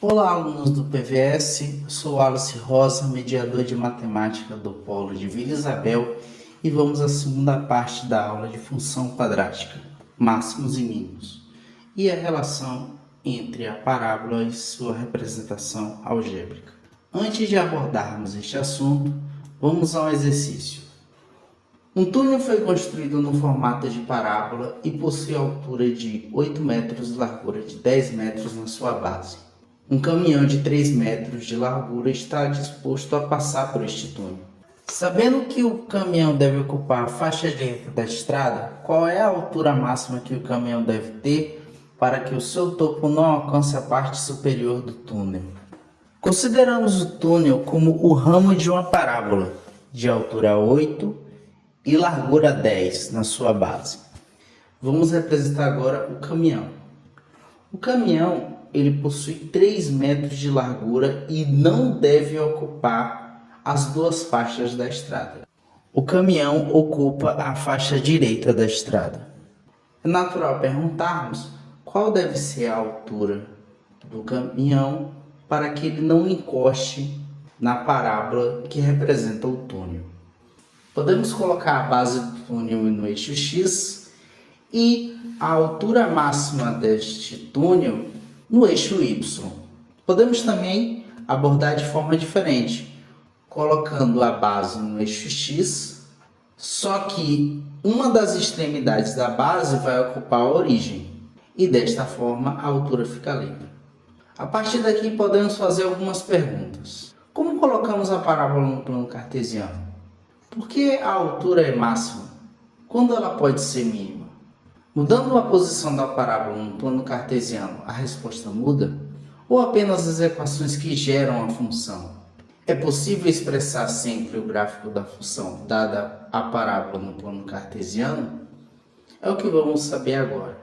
Olá, alunos do PVS, eu sou Wallace Rosa, mediador de matemática do Polo de Vila Isabel, e vamos à segunda parte da aula de função quadrática, máximos e mínimos, e a relação entre a parábola e sua representação algébrica. Antes de abordarmos este assunto, vamos ao exercício. Um túnel foi construído no formato de parábola e possui altura de 8 metros e largura de 10 metros na sua base. Um caminhão de 3 metros de largura está disposto a passar por este túnel. Sabendo que o caminhão deve ocupar a faixa direita da estrada, qual é a altura máxima que o caminhão deve ter para que o seu topo não alcance a parte superior do túnel? Consideramos o túnel como o ramo de uma parábola, de altura 8 e largura 10 na sua base. Vamos representar agora o caminhão. O caminhão ele possui 3 metros de largura e não deve ocupar as duas faixas da estrada. O caminhão ocupa a faixa direita da estrada. É natural perguntarmos qual deve ser a altura do caminhão para que ele não encoste na parábola que representa o túnel. Podemos colocar a base do túnel no eixo X e a altura máxima deste túnel no eixo Y. Podemos também abordar de forma diferente, colocando a base no eixo X, só que uma das extremidades da base vai ocupar a origem, e desta forma a altura fica livre. A partir daqui podemos fazer algumas perguntas. Como colocamos a parábola no plano cartesiano? Por que a altura é máxima? Quando ela pode ser mínima? Mudando a posição da parábola no plano cartesiano, a resposta muda? Ou apenas as equações que geram a função? É possível expressar sempre o gráfico da função dada a parábola no plano cartesiano? É o que vamos saber agora.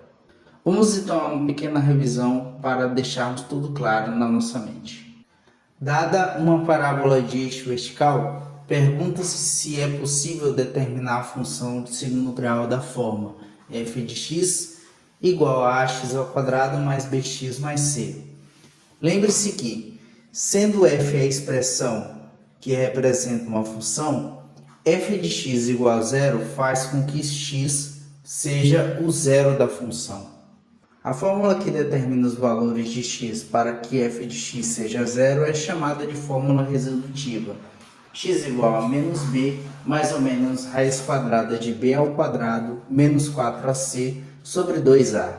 Vamos então a uma pequena revisão para deixarmos tudo claro na nossa mente. Dada uma parábola de eixo vertical, pergunta-se se é possível determinar a função de segundo grau da forma f de x igual a ax ao quadrado mais bx mais c. Lembre-se que, sendo f a expressão que representa uma função, f de x igual a zero faz com que x seja o zero da função. A fórmula que determina os valores de x para que f de x seja zero é chamada de fórmula resolutiva. X igual a menos b, mais ou menos raiz quadrada de b ao quadrado, menos 4ac, sobre 2a.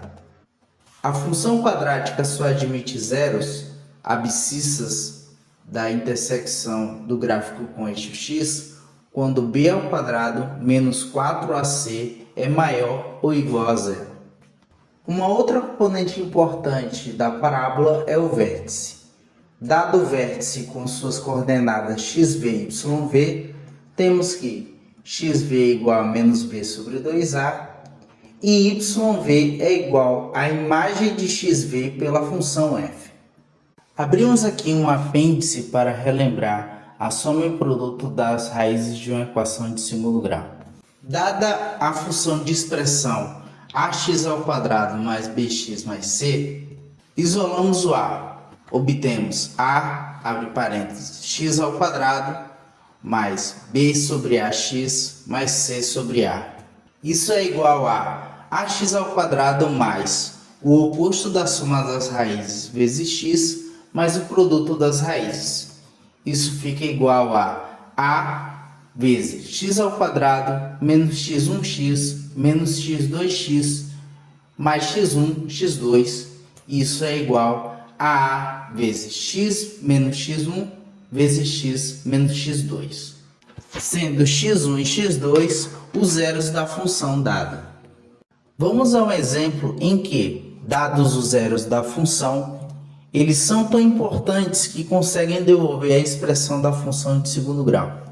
A função quadrática só admite zeros abscissas da intersecção do gráfico com eixo x, quando b ao quadrado menos 4ac é maior ou igual a zero. Uma outra componente importante da parábola é o vértice. Dado o vértice com suas coordenadas xv e yv, temos que xv é igual a menos b sobre 2a e yv é igual à imagem de xv pela função f. Abrimos aqui um apêndice para relembrar a soma e produto das raízes de uma equação de segundo grau. Dada a função de expressão ax ao quadrado mais bx mais c, isolamos o a. Obtemos a, abre parênteses, x ao quadrado mais b sobre ax mais c sobre a. Isso é igual a ax ao quadrado mais o oposto da soma das raízes vezes x mais o produto das raízes. Isso fica igual a vezes x ao quadrado menos x1x menos x2x mais x1, x2. Isso é igual a vezes x menos x1 vezes x menos x2, sendo x1 e x2 os zeros da função dada. Vamos a um exemplo em que, dados os zeros da função, eles são tão importantes que conseguem devolver a expressão da função de segundo grau.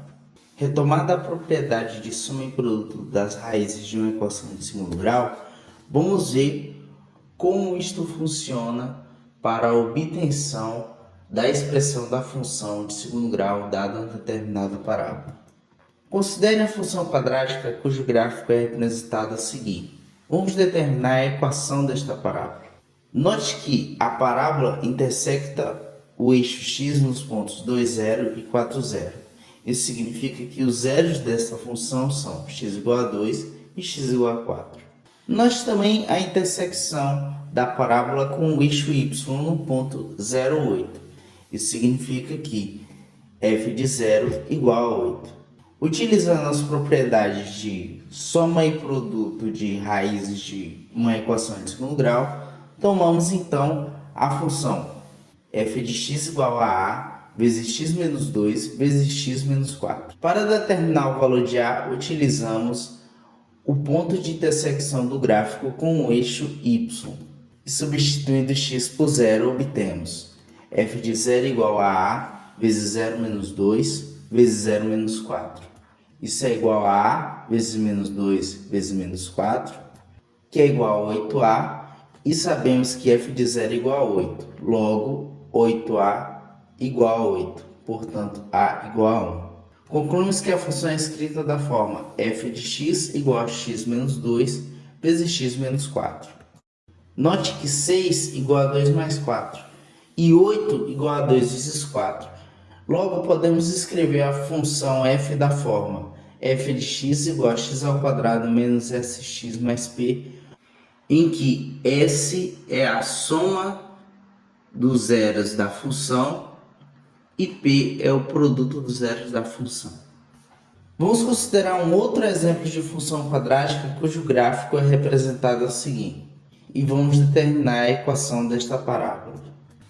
Retomada a propriedade de soma e produto das raízes de uma equação de segundo grau, vamos ver como isto funciona para a obtenção da expressão da função de segundo grau dada uma determinada parábola. Considere a função quadrática cujo gráfico é representado a seguir. Vamos determinar a equação desta parábola. Note que a parábola intersecta o eixo x nos pontos 2, 0 e 4, 0. Isso significa que os zeros desta função são x igual a 2 e x igual a 4. Note também a intersecção da parábola com o eixo y no ponto 0, 8. Isso significa que f de 0 igual a 8. Utilizando as propriedades de soma e produto de raízes de uma equação de segundo grau, tomamos então a função f de x igual a vezes x menos 2 vezes x menos 4. Para determinar o valor de a, utilizamos o ponto de intersecção do gráfico com o eixo y. E substituindo x por 0, obtemos f de 0 igual a vezes 0 menos 2 vezes 0 menos 4. Isso é igual a a vezes menos 2 vezes menos 4, que é igual a 8a. E sabemos que f de 0 é igual a 8. Logo, 8a igual a 8. Portanto, a igual a 1. Concluímos que a função é escrita da forma f de x igual a x menos 2 vezes x menos 4. Note que 6 igual a 2 mais 4 e 8 igual a 2 vezes 4. Logo, podemos escrever a função f da forma f de x igual a x ao quadrado menos sx mais p, em que s é a soma dos zeros da função e p é o produto dos zeros da função. Vamos considerar um outro exemplo de função quadrática cujo gráfico é representado assim, e vamos determinar a equação desta parábola.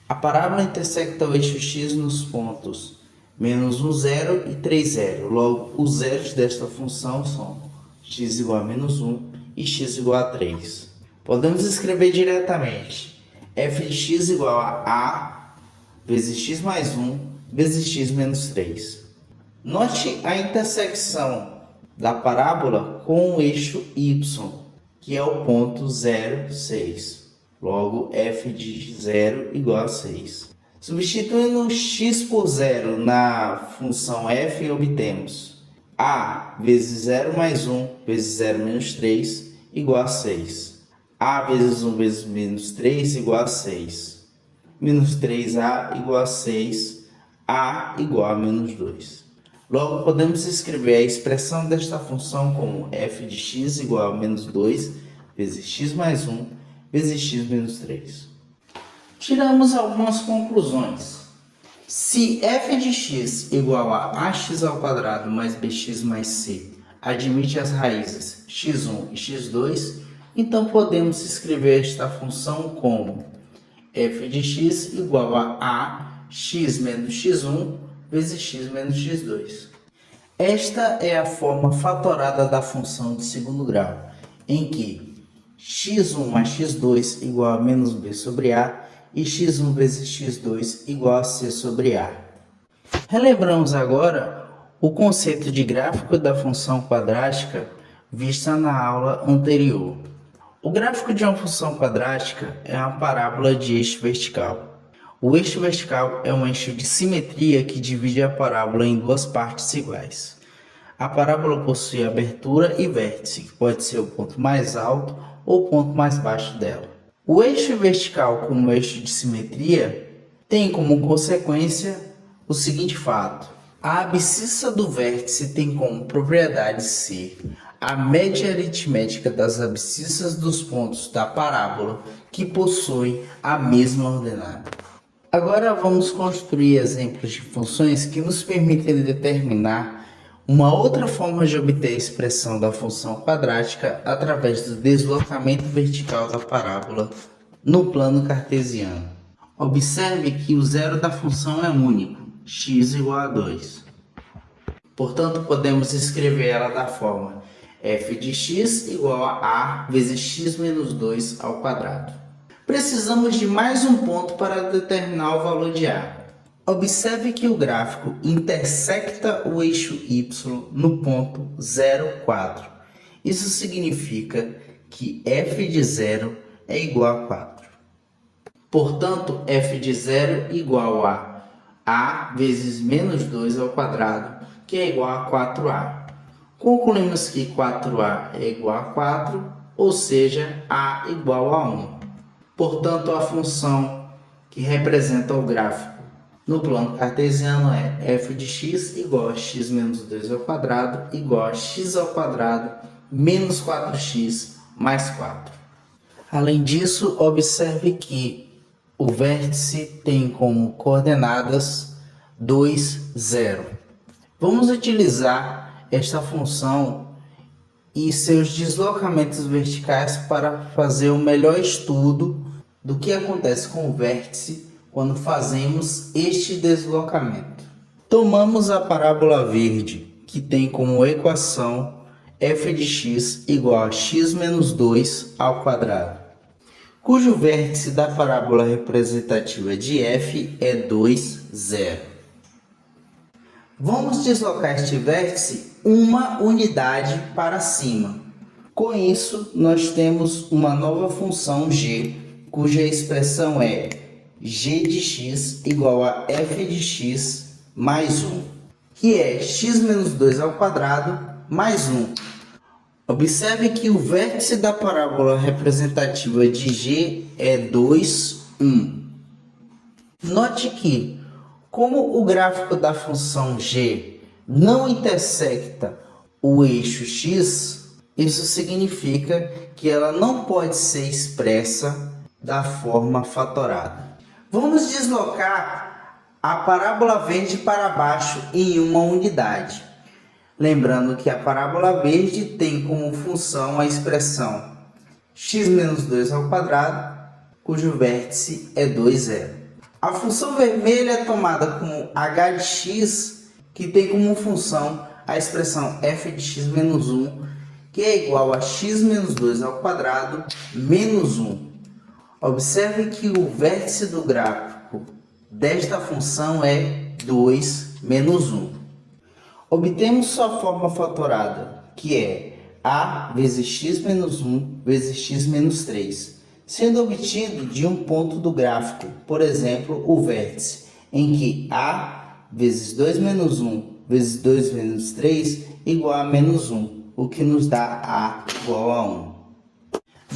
A parábola intersecta o eixo x nos pontos menos 1, 0 e 3, 0. Logo, os zeros desta função são x igual a menos 1 e x igual a 3. Podemos escrever diretamente f de x igual a vezes x mais 1 vezes x menos 3. Note a intersecção da parábola com o eixo y, que é o ponto 0, 6. Logo, f de 0 igual a 6. Substituindo x por 0 na função f, obtemos a vezes 0 mais 1 vezes 0 menos 3 igual a 6. A vezes 1 vezes menos 3 igual a 6. Menos 3a igual a 6. A igual a menos 2. Logo, podemos escrever a expressão desta função como f de x igual a menos 2 vezes x mais 1 vezes x menos 3. Tiramos algumas conclusões. Se f de x igual a ax ao quadrado mais bx mais c admite as raízes x1 e x2, então podemos escrever esta função como f de x igual a x menos x1 vezes x menos x2. Esta é a forma fatorada da função de segundo grau, em que x1 mais x2 igual a menos b sobre a e x1 vezes x2 igual a c sobre a. Relembramos agora o conceito de gráfico da função quadrática vista na aula anterior. O gráfico de uma função quadrática é uma parábola de eixo vertical. O eixo vertical é um eixo de simetria que divide a parábola em duas partes iguais. A parábola possui abertura e vértice, que pode ser o ponto mais alto ou o ponto mais baixo dela. O eixo vertical como eixo de simetria tem como consequência o seguinte fato: a abscissa do vértice tem como propriedade ser a média aritmética das abscissas dos pontos da parábola que possuem a mesma ordenada. Agora vamos construir exemplos de funções que nos permitem determinar uma outra forma de obter a expressão da função quadrática através do deslocamento vertical da parábola no plano cartesiano. Observe que o zero da função é único, x igual a 2. Portanto, podemos escrever ela da forma f de x igual a vezes x menos 2 ao quadrado. Precisamos de mais um ponto para determinar o valor de a. Observe que o gráfico intersecta o eixo y no ponto 0, 4. Isso significa que f de 0 é igual a 4. Portanto, f de 0 igual a vezes menos 2 ao quadrado, que é igual a 4a. Concluímos que 4a é igual a 4, ou seja, a igual a 1. Portanto, a função que representa o gráfico no plano cartesiano é f de x igual a x menos 2 ao quadrado igual a x ao quadrado menos 4x mais 4. Além disso, observe que o vértice tem como coordenadas 2, 0. Vamos utilizar esta função e seus deslocamentos verticais para fazer o melhor estudo do que acontece com o vértice quando fazemos este deslocamento. Tomamos a parábola verde, que tem como equação f de x igual a x menos 2 ao quadrado, cujo vértice da parábola representativa de f é 2, 0. Vamos deslocar este vértice uma unidade para cima. Com isso, nós temos uma nova função g, cuja expressão é g de x igual a f de x mais 1, que é x menos 2 ao quadrado mais 1. Observe que o vértice da parábola representativa de g é 2, 1. Note que, como o gráfico da função g não intersecta o eixo x, isso significa que ela não pode ser expressa da forma fatorada. Vamos deslocar a parábola verde para baixo em uma unidade. Lembrando que a parábola verde tem como função a expressão x menos 2 ao quadrado, cujo vértice é 2, 0. A função vermelha é tomada como h de x, que tem como função a expressão f de x menos 1, que é igual a x menos 2 ao quadrado menos 1. Observe que o vértice do gráfico desta função é 2 menos 1. Obtemos sua forma fatorada, que é a vezes x menos 1 vezes x menos 3, sendo obtido de um ponto do gráfico, por exemplo, o vértice, em que a vezes 2 menos 1 vezes 2 menos 3 igual a menos 1, o que nos dá a igual a 1.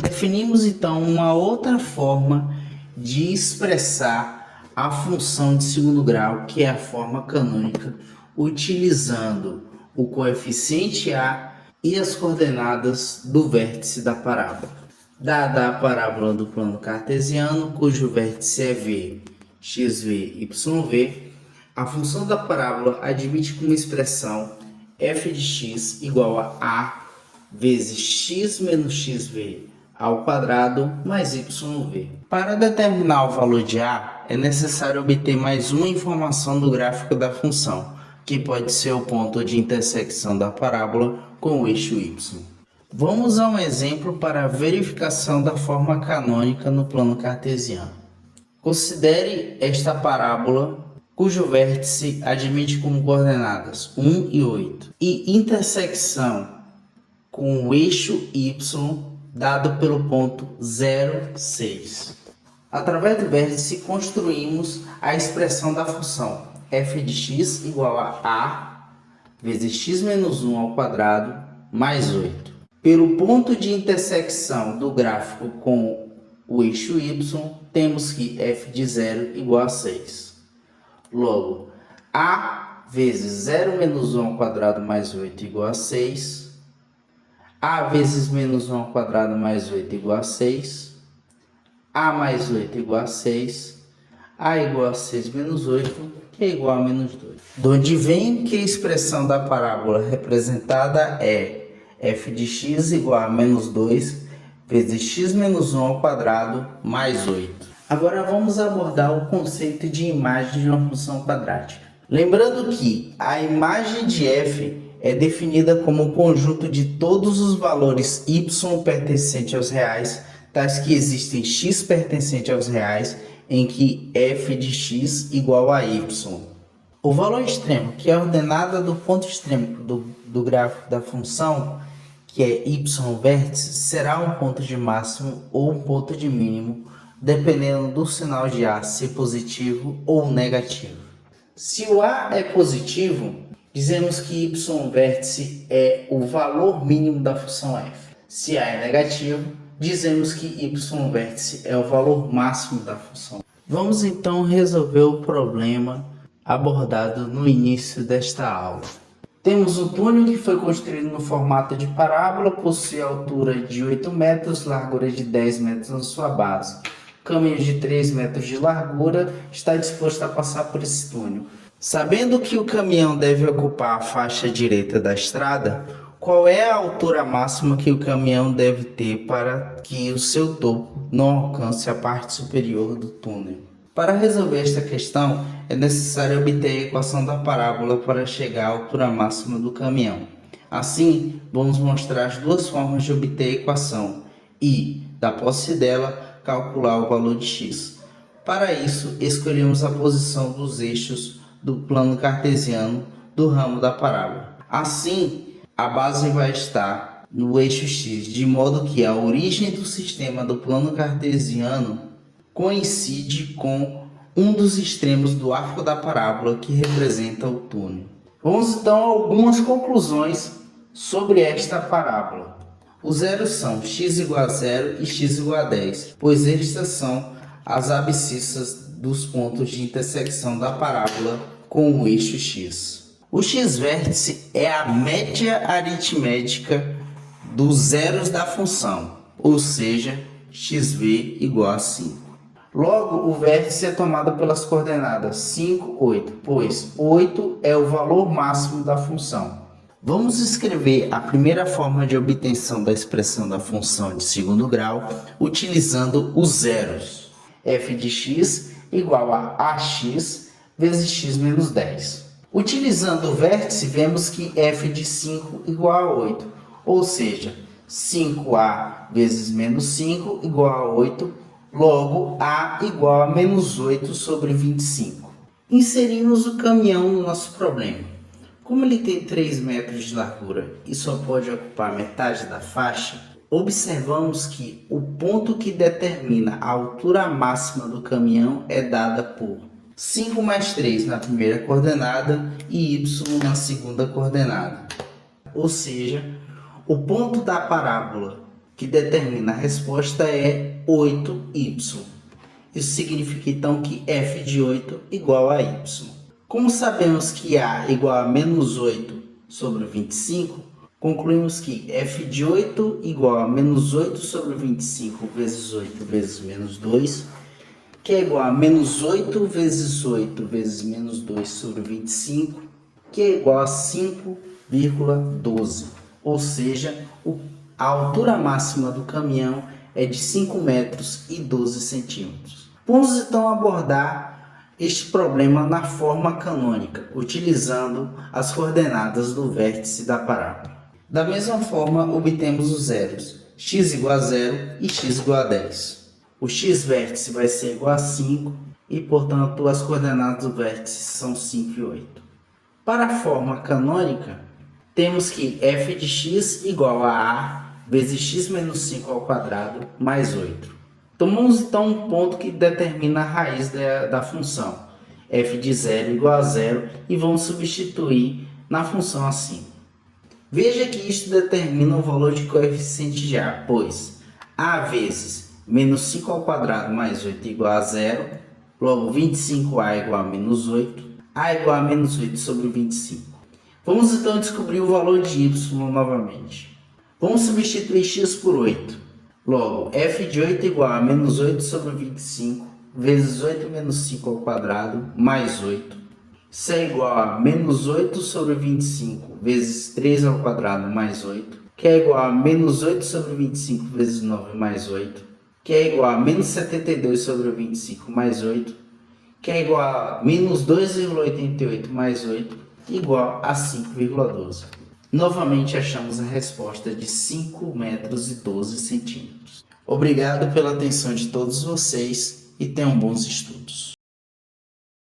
Definimos então uma outra forma de expressar a função de segundo grau, que é a forma canônica, utilizando o coeficiente a e as coordenadas do vértice da parábola. Dada a parábola do plano cartesiano, cujo vértice é v, xv, yv, a função da parábola admite como expressão f de x igual a vezes x menos xv ao quadrado mais yv. Para determinar o valor de a, é necessário obter mais uma informação do gráfico da função, que pode ser o ponto de intersecção da parábola com o eixo y. Vamos a um exemplo para a verificação da forma canônica no plano cartesiano. Considere esta parábola, cujo vértice admite como coordenadas 1 e 8, e intersecção com o eixo y dado pelo ponto 0, 6. Através do vértice, construímos a expressão da função f de x igual a vezes x menos 1 ao quadrado mais 8. Pelo ponto de intersecção do gráfico com o eixo y, temos que f de 0 igual a 6. Logo, a vezes 0 menos 1 ao quadrado mais 8 igual a 6. A vezes menos 1 ao quadrado mais 8 igual a 6. A mais 8 igual a 6. A igual a 6 menos 8, que é igual a menos 2. De onde vem que a expressão da parábola representada é f de x igual a menos 2 vezes x menos 1 ao quadrado mais 8. Agora vamos abordar o conceito de imagem de uma função quadrática. Lembrando que a imagem de f é definida como o conjunto de todos os valores y pertencentes aos reais, tais que existem x pertencente aos reais, em que f de x igual a y. O valor extremo, que é a ordenada do ponto extremo do gráfico da função, que é y vértice, será um ponto de máximo ou um ponto de mínimo, dependendo do sinal de a ser positivo ou negativo. Se o a é positivo, dizemos que y vértice é o valor mínimo da função f. Se a é negativo, dizemos que y vértice é o valor máximo da função. Vamos então resolver o problema abordado no início desta aula. Temos um túnel que foi construído no formato de parábola, possui altura de 8 metros, largura de 10 metros na sua base. Caminho de 3 metros de largura está disposto a passar por esse túnel. Sabendo que o caminhão deve ocupar a faixa direita da estrada, qual é a altura máxima que o caminhão deve ter para que o seu topo não alcance a parte superior do túnel? Para resolver esta questão, é necessário obter a equação da parábola para chegar à altura máxima do caminhão. Assim, vamos mostrar as duas formas de obter a equação e, da posse dela, calcular o valor de x. Para isso, escolhemos a posição dos eixos do plano cartesiano do ramo da parábola. Assim, a base vai estar no eixo x, de modo que a origem do sistema do plano cartesiano coincide com um dos extremos do arco da parábola que representa o túnel. Vamos então a algumas conclusões sobre esta parábola. Os zeros são x igual a 0 e x igual a 10, pois estas são as abscissas dos pontos de intersecção da parábola com o eixo x. O x-vértice é a média aritmética dos zeros da função, ou seja, xv igual a 5. Logo, o vértice é tomado pelas coordenadas 5, 8, pois 8 é o valor máximo da função. Vamos escrever a primeira forma de obtenção da expressão da função de segundo grau utilizando os zeros. F de x igual a ax vezes x menos 10. Utilizando o vértice, vemos que f de 5 igual a 8, ou seja, 5a vezes menos 5 igual a 8, logo a igual a menos 8 sobre 25. Inserimos o caminhão no nosso problema. Como ele tem 3 metros de largura e só pode ocupar metade da faixa, observamos que o ponto que determina a altura máxima do caminhão é dada por 5 mais 3 na primeira coordenada e y na segunda coordenada. Ou seja, o ponto da parábola que determina a resposta é 8y. Isso significa então que f de 8 igual a y. Como sabemos que a igual a menos 8 sobre 25, concluímos que f de 8 igual a menos 8 sobre 25 vezes 8 vezes menos 2, que é igual a menos 8 vezes 8 vezes menos 2 sobre 25, que é igual a 5,12. Ou seja, a altura máxima do caminhão é de 5 metros e 12 centímetros. Vamos então abordar este problema na forma canônica, utilizando as coordenadas do vértice da parábola. Da mesma forma, obtemos os zeros, x igual a 0 e x igual a 10. O x-vértice vai ser igual a 5 e, portanto, as coordenadas do vértice são 5 e 8. Para a forma canônica, temos que f de x igual a vezes x menos 5 ao quadrado mais 8. Tomamos então um ponto que determina a raiz da função, f de 0 igual a 0, e vamos substituir na função assim. Veja que isto determina o valor de coeficiente de a, pois a vezes menos 5 ao quadrado mais 8 igual a 0, logo 25a igual a menos 8, a igual a menos 8 sobre 25. Vamos então descobrir o valor de y novamente. Vamos substituir x por 8. Logo, f de 8 igual a menos 8 sobre 25 vezes 8 menos 5 ao quadrado mais 8. Isso é igual a menos 8 sobre 25 vezes 3 ao quadrado mais 8, que é igual a menos 8 sobre 25 vezes 9 mais 8, que é igual a menos 72 sobre 25 mais 8, que é igual a menos 2,88 mais 8, igual a 5,12. Novamente achamos a resposta de 5 metros e 12 centímetros. Obrigado pela atenção de todos vocês e tenham bons estudos.